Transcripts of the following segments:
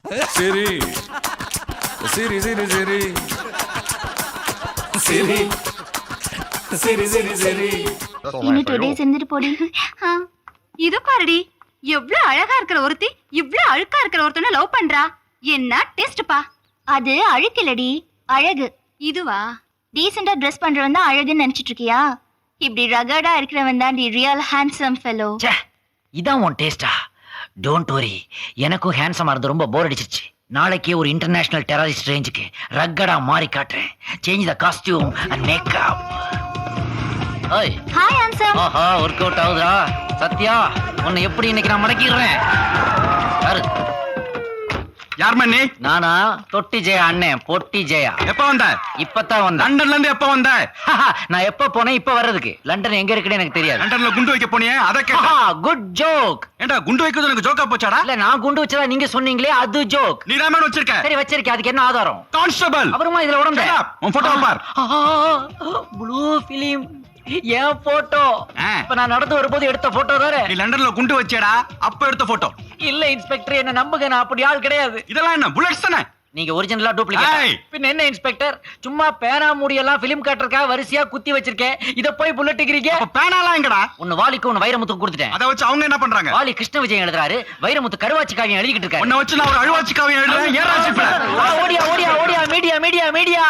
சரி சரி சரி சரி சரி சரி சரி சரி இன்னும் 2 days இருந்துட்டு போடி. இது பாருடி, எவ்வளவு அழகா இருக்கிற ஒருத்தி இவ்ளோ அழுக்கா இருக்கிற ஒருத்தனை லவ் பண்றா. என்ன டேஸ்ட்பா. அது அழுக்கில்லடி, அழகு. இதுவா? டீசெண்டா ட்ரெஸ் பண்றவன் தான் அழகுன்னு நினைச்சிட்டு இருக்கியா? இப்படி ரகடா இருக்கிறவன் தான் தி ரியல் ஹேண்ட்ஸம் ஃபெலோ. இதான் உன் டேஸ்டா? டோன்ட் வரி, எனக்கும் ஹேண்ட்ஸமா இருந்து ரொம்ப போர் அடிச்சிருச்சு. நாளைக்கே ஒரு இன்டர்நேஷனல் டெரரிஸ்ட் ரேஞ்சுக்கு ரக்கடா மாறி காட்டுறேன். Change the costume and makeup. ஓய் ஹாய் ஹேண்ட்ஸம். ஆஹா, ஒர்க் அவுட் ஆகுதா? சத்யா, உன்னை எப்படி இன்னைக்கு நான் மடக்கிடுறேன். யாரு? யார் மண்ணி? நானா? தொட்டி ஜெயா அண்ணன், பொட்டி ஜெயா. எப்ப வந்த? இப்பதான் வந்தேன். லண்டன்ல இருந்து எப்ப வந்த? நான் எப்ப போனேன் இப்ப வர்றதுக்கு? லண்டன் எங்க இருக்குன்னு எனக்கு தெரியாது. லண்டன்ல குண்டு வைக்க போனியே, அத கேட்டா. Good joke. ஏண்டா குண்டு வைக்கிறது எனக்கு ஜோக்கா போச்சாடா? இல்ல, நான் குண்டு வச்சதா நீங்க சொன்னீங்களே, அது ஜோக். நீ தான் மேல வச்சிருக்க. சரி வச்சிருக்கேன், அதுக்கு என்ன ஆதாரம்? கான்ஸ்டபிள். அப்புறமா இதுல உடம்பு உன் போட்டோ பார். ப்ளூ பிலிம், என் போட்டோ. ஆ. இப்ப நான் நடந்து வரும்போது எடுத்த போட்டோ தானே? நீ லண்டன்ல குண்டு வச்சேடா, அப்ப எடுத்த போட்டோ. இல்ல இன்ஸ்பெக்டர், என்ன நம்புங்க, நான் அப்படி ஆள் கிடையாது. இதெல்லாம் என்ன புல்லட்ஸ் தானே? நீங்க ஒரிஜினலா டூப்ளிகேட்? ஏய். பின்ன என்ன இன்ஸ்பெக்டர், சும்மா பேனா முடியெல்லாம் பிலிம் காட்டுறக்கா வரிசையா குத்தி வச்சிருக்கேன். இத போய் புல்லட் டிக்கிறீங்க? அப்ப பேனாலாம் எங்கடா? ஒன்னு வாலிக்கு, ஒன்னு வைரமுத்துக்கு கொடுத்துட்டேன். அத வச்சு அவங்க என்ன பண்றாங்க? வாலி கிருஷ்ண விஜயன் எழுதுறாரு, வைரமுத்து கருவாச்சி காவியம் எழுதிக்கிட்டு இருக்காரு. உன்னை வச்சு நான் ஒரு அழுவாச்சி காவியம் எழுதுறேன். ஏறாச்சு இப்ப. ஓடியா ஓடியா ஓடியா, மீடியா மீடியா மீடியா.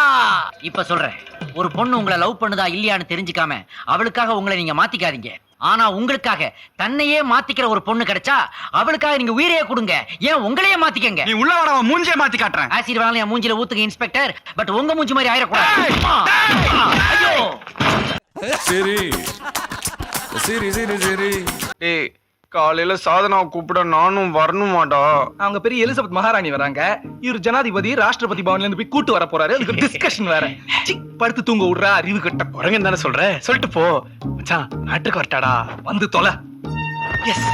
இப்ப சொல்றேன், ஒரு பொண்ணு உங்களை லவ் பண்ணுதா இல்லையான்னு தெரிஞ்சுக்காம அவளுக்காக உங்களை நீங்க மாத்திக்காதீங்க. ஆனா உங்களுக்காக தன்னையே மாத்திக்கிற ஒரு பொண்ணு கிடைச்சா அவளுக்காக நீங்க உயிரையே கொடுங்க. ஏன் உங்களையே மாத்திக்கங்க. நீ உள்ள வர மூஞ்சே மாத்தி காட்டுறேன். ஆசிட் வேணாலும் என் மூஞ்சில ஊத்துங்க இன்ஸ்பெக்டர், பட் உங்க மூஞ்சி மாதிரி ஆயிரக்கூடாது. ஐயோ, சரி சரி சரி சரி டேய், காலையில சாதனாவை கூப்பிட நானும் வரணுமாடா? அவங்க பெரிய எலிசபெத் மகாராணி வராங்க. இவர் ஜனாதிபதி ராஷ்டிரபதி பவன்ல இருந்து போய் கூட்டு வர போறாரு. அதுக்கு டிஸ்கஷன் வேற. படுத்து தூங்க விடுறா, அறிவு கட்ட குரங்க தானே சொல்ற. சொல்லிட்டு போ மச்சான், நாட்டுக்கு வரட்டாடா. வந்து தொலை. எஸ்,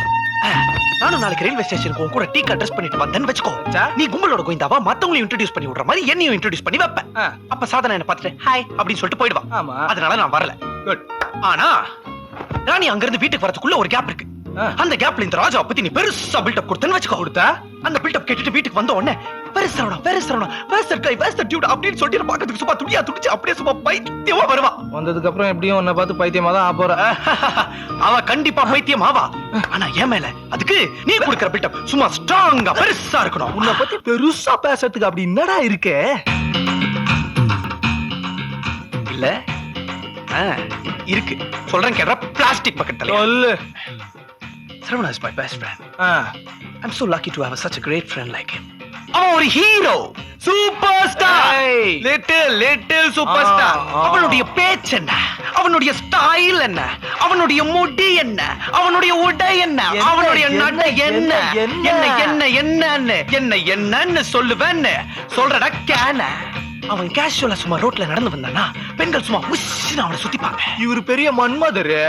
நானும் நாளைக்கு ரயில்வே ஸ்டேஷனுக்கு உன் கூட டீ அட்ரஸ் பண்ணிட்டு வந்தேன்னு வச்சுக்கோ. நீ கும்பலோட கோயிந்தாவா மத்தவங்களையும் இன்ட்ரோடியூஸ் பண்ணி விடுற மாதிரி என்னையும் இன்ட்ரோடியூஸ் பண்ணி வைப்பேன். அப்ப சாதனை என்ன பார்த்துட்டு ஹாய் அப்படின்னு சொல்லிட்டு போயிடுவா. ஆமா. அதனால நான் வரல. குட். ஆனா ராணி அங்க இருந்து வீட்டுக்கு வரதுக்குள்ள ஒரு கேப் இருக்கு. அந்த கேப்ல இந்த ராஜாவை பத்தி நீ பெருசா பில்டப் கொடுத்தேன்னு வச்சுக்கோ. கொடுத்தா அந்த பில்டப் கேட்டுட்டு வீட்டுக்கு வந்த உடனே அப்படின்னு சொல்லிட்டு பாக்கிறதுக்கு சும்மா துடியா துடிச்சு அப்படியே சும்மா பைத்தியமா வருவா. வந்ததுக்கு அப்புறம் எப்படியும் உன்னை பார்த்து பைத்தியமா தான் ஆபோற. அவ கண்டிப்பா பைத்தியம் ஆவா. ஆனா ஏன் மேல அதுக்கு நீ கொடுக்கிற பில்டப் சும்மா ஸ்ட்ராங்கா பெருசா இருக்கணும். உன்னை பத்தி பெருசா பேசுறதுக்கு அப்படி என்னடா இருக்கு? இல்ல இருக்கு, சொல்றேன் கேட்டா. பிளாஸ்டிக் பக்கத்துல சொல்லு. Sarvana is my best friend. I'm so lucky to have such a great friend like him. அவன் ஒரு hero, super star, little super star. அவனுடைய பேச்சு என்ன, அவனுடைய ஸ்டைல் என்ன, அவனுடைய முடி என்ன, அவனுடைய உடை என்ன, அவனுடைய நடை என்ன, என்ன என்ன என்னன்னு என்ன என்னன்னு சொல்லுவேன்னு சொல்றடா கேன. அவன் கேஷுவலா சும்மா ரோட்ல நடந்து வந்தானா பெண்கள் சும்மா உஷ்ன்னு அவனை சுத்திப்பாங்க. இவரு பெரிய மன்மதரு.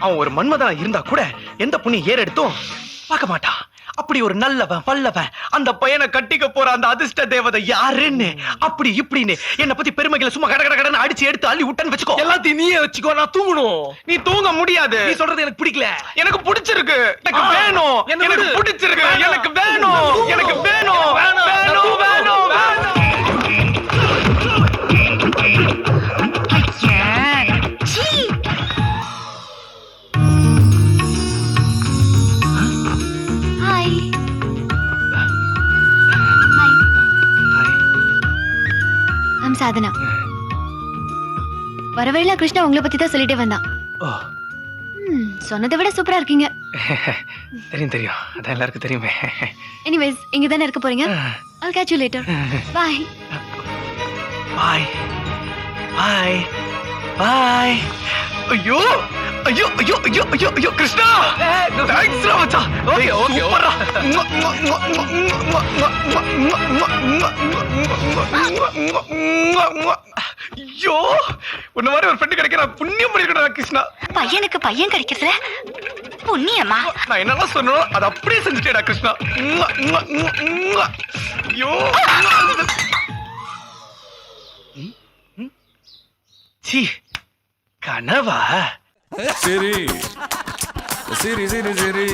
அவன் ஒரு மன்மதனா இருந்தா கூட எந்த புண்ணியம் ஏறெடுத்தும் பார்க்க மாட்டான். அப்படி ஒரு நல்லவன் வல்லவன் அந்த பையனை கட்டிக்க போற அந்த அதிர்ஷ்ட தேவதை யாருன்னு அப்படி இப்படின்னு என்ன பத்தி பெருமைகளை சும்மா கட கட கடன்னு அடிச்சு எடுத்து அள்ளி விட்டன்னு வச்சுக்கோ. எல்லாத்தையும் நீயே வச்சுக்கோ, நான் தூங்கணும். நீ தூங்க முடியாது. நீ சொல்றது எனக்கு பிடிக்கல. எனக்கு பிடிச்சிருக்கு, எனக்கு வேணும், எனக்கு பிடிச்சிருக்கு, எனக்கு வேணும், எனக்கு வேணும், வேணும் வேணும் வேணும். ஹாய். ஐம் சாதனா. வரவேளை கிருஷ்ணா உங்களை பத்தி தான் சொல்லிட்டே வந்தான். சொன்னதை விட சூப்பரா இருக்கீங்க. தெரியும் தெரியும், அதான் எல்லாருக்கும் தெரியுமே. எனிவேஸ், இங்க தானே இருக்க போறீங்க. I'll catch you later. Bye. பாய் பாய் பாய். ஐயோ ஐயோ ஐயோ ஐயோ ஐயோ ஐயோ கிருஷ்ணா, தேங்க்ஸ் ரா மச்சான். ஓகே ஓகே சூப்பரா. ஐயோ, உன்ன மாதிரி ஒரு ஃப்ரெண்ட் கிடைக்க நான் புண்ணியம் பண்ணிருக்கேன் கிருஷ்ணா. பையனுக்கு பையன் கிடைக்கிறதுல புண்ணியமா? நான் என்னெல்லாம் சொன்னோம் அதை அப்படியே செஞ்சுட்டேடா கிருஷ்ணா. ஐயோ சி, கனவா? சரி சரி சரி சரி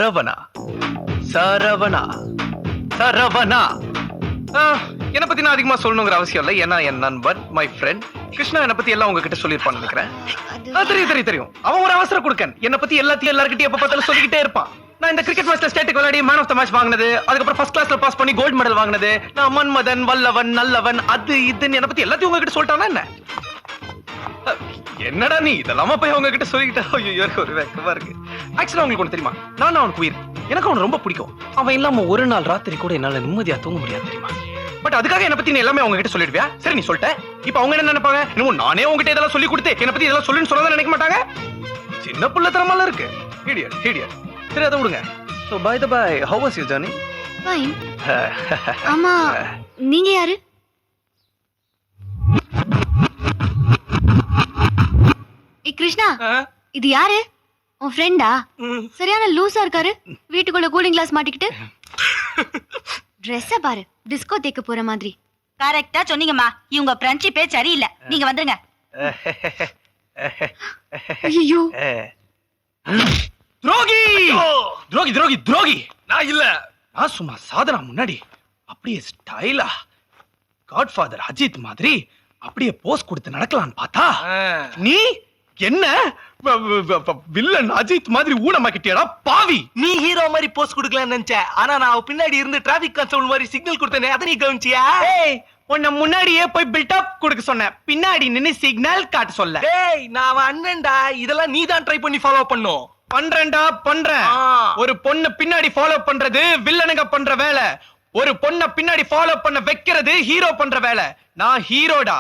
சரவணா சரவணா சரவணா என்னை பத்தி நான் அதிகமா சொல்லணுங்கிற அவசியம் இல்லை. ஏன்னா என் நண்பன், மை ஃப்ரெண்ட் கிருஷ்ணா என்னை பத்தி எல்லாம் உங்ககிட்ட சொல்லியிருப்பான்னு நினைக்கிறேன். தெரியும். அவன் ஒரு அவசர கொடுக்கன். என்னை பத்தி எல்லாத்தையும் எல்லாருக்கிட்டையும் எப்ப பார்த்தாலும் சொல்லிக்கிட்டே இருப்பான். நான் இந்த கிரிக்கெட் மேட்ச்ல ஸ்டேட்டுக்கு விளையாடி மேன் ஆஃப் த மேட்ச் வாங்கினது, அதுக்கப்புறம் ஃபர்ஸ்ட் கிளாஸ்ல பாஸ் பண்ணி கோல்டு மெடல் வாங்கினது, நான் மன்மதன், வல்லவன், நல்லவன், அது இதுன்னு என்னை பத்தி எல்லாத்தையும் உங்ககிட்ட சொல்லிட்டானா என்ன? என்னடா நீ இதெல்லாம போய் அவங்க கிட்ட சொல்லிக்கிட்டா? ஐயோ ஒரு வெக்கமா இருக்கு. ஆக்சுவலா உங்களுக்கு ஒண்ணு தெரியுமா, நான் அவனுக்கு உயிர். எனக்கு அவன் ரொம்ப பிடிக்கும். அவன் இல்லாம ஒரு நாள் ராத்திரி கூட என்னால நிம்மதியா தூங்க முடியாது தெரியுமா? பட் அதுக்காக என்ன பத்தி நீ எல்லாமே அவங்க கிட்ட சொல்லிடுவியா? சரி நீ சொல்லிட்ட, இப்ப அவங்க என்ன நினைப்பாங்க? இன்னும் நானே உங்ககிட்ட இதெல்லாம் சொல்லி கொடுத்து என்ன பத்தி இதெல்லாம் சொல்லுன்னு சொல்லதான் நினைக்க மாட்டாங்க. சின்ன புள்ளத்தனமால இருக்கு. இடியட். சரி அதை விடுங்க. So by the by, how was your journey? Fine. ஆமா, நீங்க யாரு? ஏய் கிருஷ்ணா, இது யாரு? உன் ஃப்ரெண்டா? சரியான லூசா இருக்காரு. வீட்டுக்குள்ள கூலிங் கிளாஸ் மாட்டிக்கிட்டு. ட்ரெஸ்ஸ பாரு, டிஸ்கோ தேக்க போற மாதிரி. கரெக்டா சொன்னீங்கம்மா. இவங்க ஃப்ரெண்ட்ஷிப்பே சரியில்லை. நீங்க வந்துருங்க. ஐயோ, துரோகி நான் இல்ல. நான் சும்மா சாதனா முன்னாடி அப்படியே ஸ்டைலா காட்ஃபாதர் அஜித் மாதிரி அப்படியே போஸ் கொடுத்து நடக்கலாம்னு பார்த்தா நீ என்ன வில்லன் அஜித் மாதிரி ஊனமாக்கிட்டியடா பாவி. நீ ஹீரோ மாதிரி போஸ்ட் கொடுக்கலாம்னு நினைச்ச, ஆனா நான் பின்னாடி இருந்து டிராபிக் கான்ஸ்டபிள் மாதிரி சிக்னல் கொடுத்தேனே, அதை நீ கவனிச்சியா? ஏய், உன்னை முன்னாடியே போய் பில்டப் கொடுக்க சொன்னேன், பின்னாடி நின்னு சிக்னல் காட்ட சொல்ல. டேய், நான் அவன் அண்ணன்டா. இதெல்லாம் நீ தான் ட்ரை பண்ணி ஃபாலோ பண்ணும். பண்றேன். ஒரு பொண்ணு பின்னாடி ஃபாலோ பண்றது வில்லனுங்க பண்ற வேலை. ஒரு பொண்ண பின்னாடி ஃபாலோ பண்ண வைக்கிறது ஹீரோ பண்ற வேலை. நான் ஹீரோடா,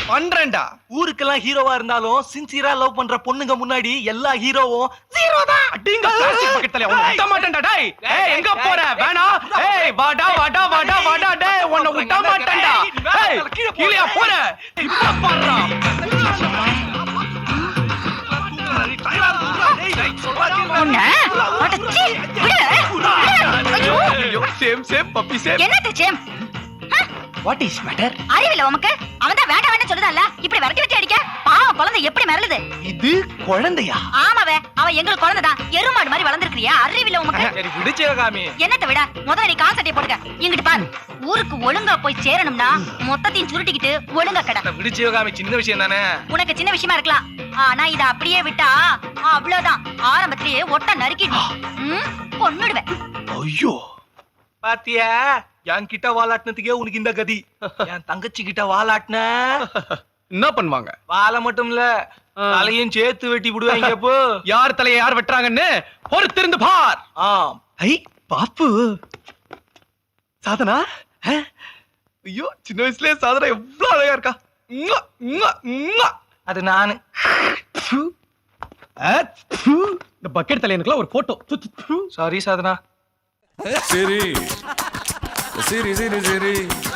பண்றேன்டா. ஊருக்கெல்லாம் ஹீரோவா இருந்தாலும் சின்சியரா லவ் பண்ற பொண்ணுங்க முன்னாடி எல்லா ஹீரோவும் ஜீரோ தான். அடிங்க பிளாஸ்டிக் பக்கத்துல உன்னை விட்ட மாட்டேன்டா. டேய், ஏய் எங்க போற? வேணாம். ஏய் வாடா டேய், உன்னை விட்ட மாட்டேன்டா. ஏய் கீழே போற. இப்ப பாறா. Same puppy same. என்னது சேம்? What is matter? அறிவில்ல உமக்கு? அவன் தான் வேண்டாம் வேண்டாம் சொல்லுதான்ல, இப்படி விரட்டி விட்டு அடிக்க. பாவம் குழந்தை எப்படி மிரளுது. இது குழந்தையா? ஆமாவே, அவன் எங்களுக்கு குழந்தைதான். எருமாடு மாதிரி வளர்ந்துருக்கிறியா? அறிவில்ல உமக்கு? சரி விடுச்சே காமி. என்னத்தை விட முதல்ல நீ காசட்டை போடுங்க. இங்கிட்டு பாரு, ஊருக்கு ஒழுங்கா போய் சேரணும்னா மொத்தத்தையும் சுருட்டிக்கிட்டு ஒழுங்கா கடை. விடுச்சே காமி, சின்ன விஷயம் தானே. உனக்கு சின்ன விஷயமா இருக்கலாம், ஆனா இத அப்படியே விட்டா அவ்வளவுதான். ஆரம்பத்திலேயே ஒட்ட நறுக்கிடும். கொன்னுடுவேன். ஐயோ பாத்தியா, என் கிட்ட வாலாட்டினதுக்கே உனக்கு இந்த கதி. என் தங்கச்சி கிட்ட வாலாட்டின என்ன பண்ணுவாங்க? வாழை மட்டும் இல்ல, தலையும் சேர்த்து வெட்டி விடுவாங்க. இப்போ யார் தலையை யார் வெட்டுறாங்கன்னு பொறுத்திருந்து பார். ஐ பாப்பு சாதனா. ஐயோ சின்ன வயசுலயே சாதனா எவ்வளவு அழகா இருக்கா. அது நானு. இந்த பக்கெட் தலையனுக்குலாம் ஒரு போட்டோ. சாரி சாதனா. சரி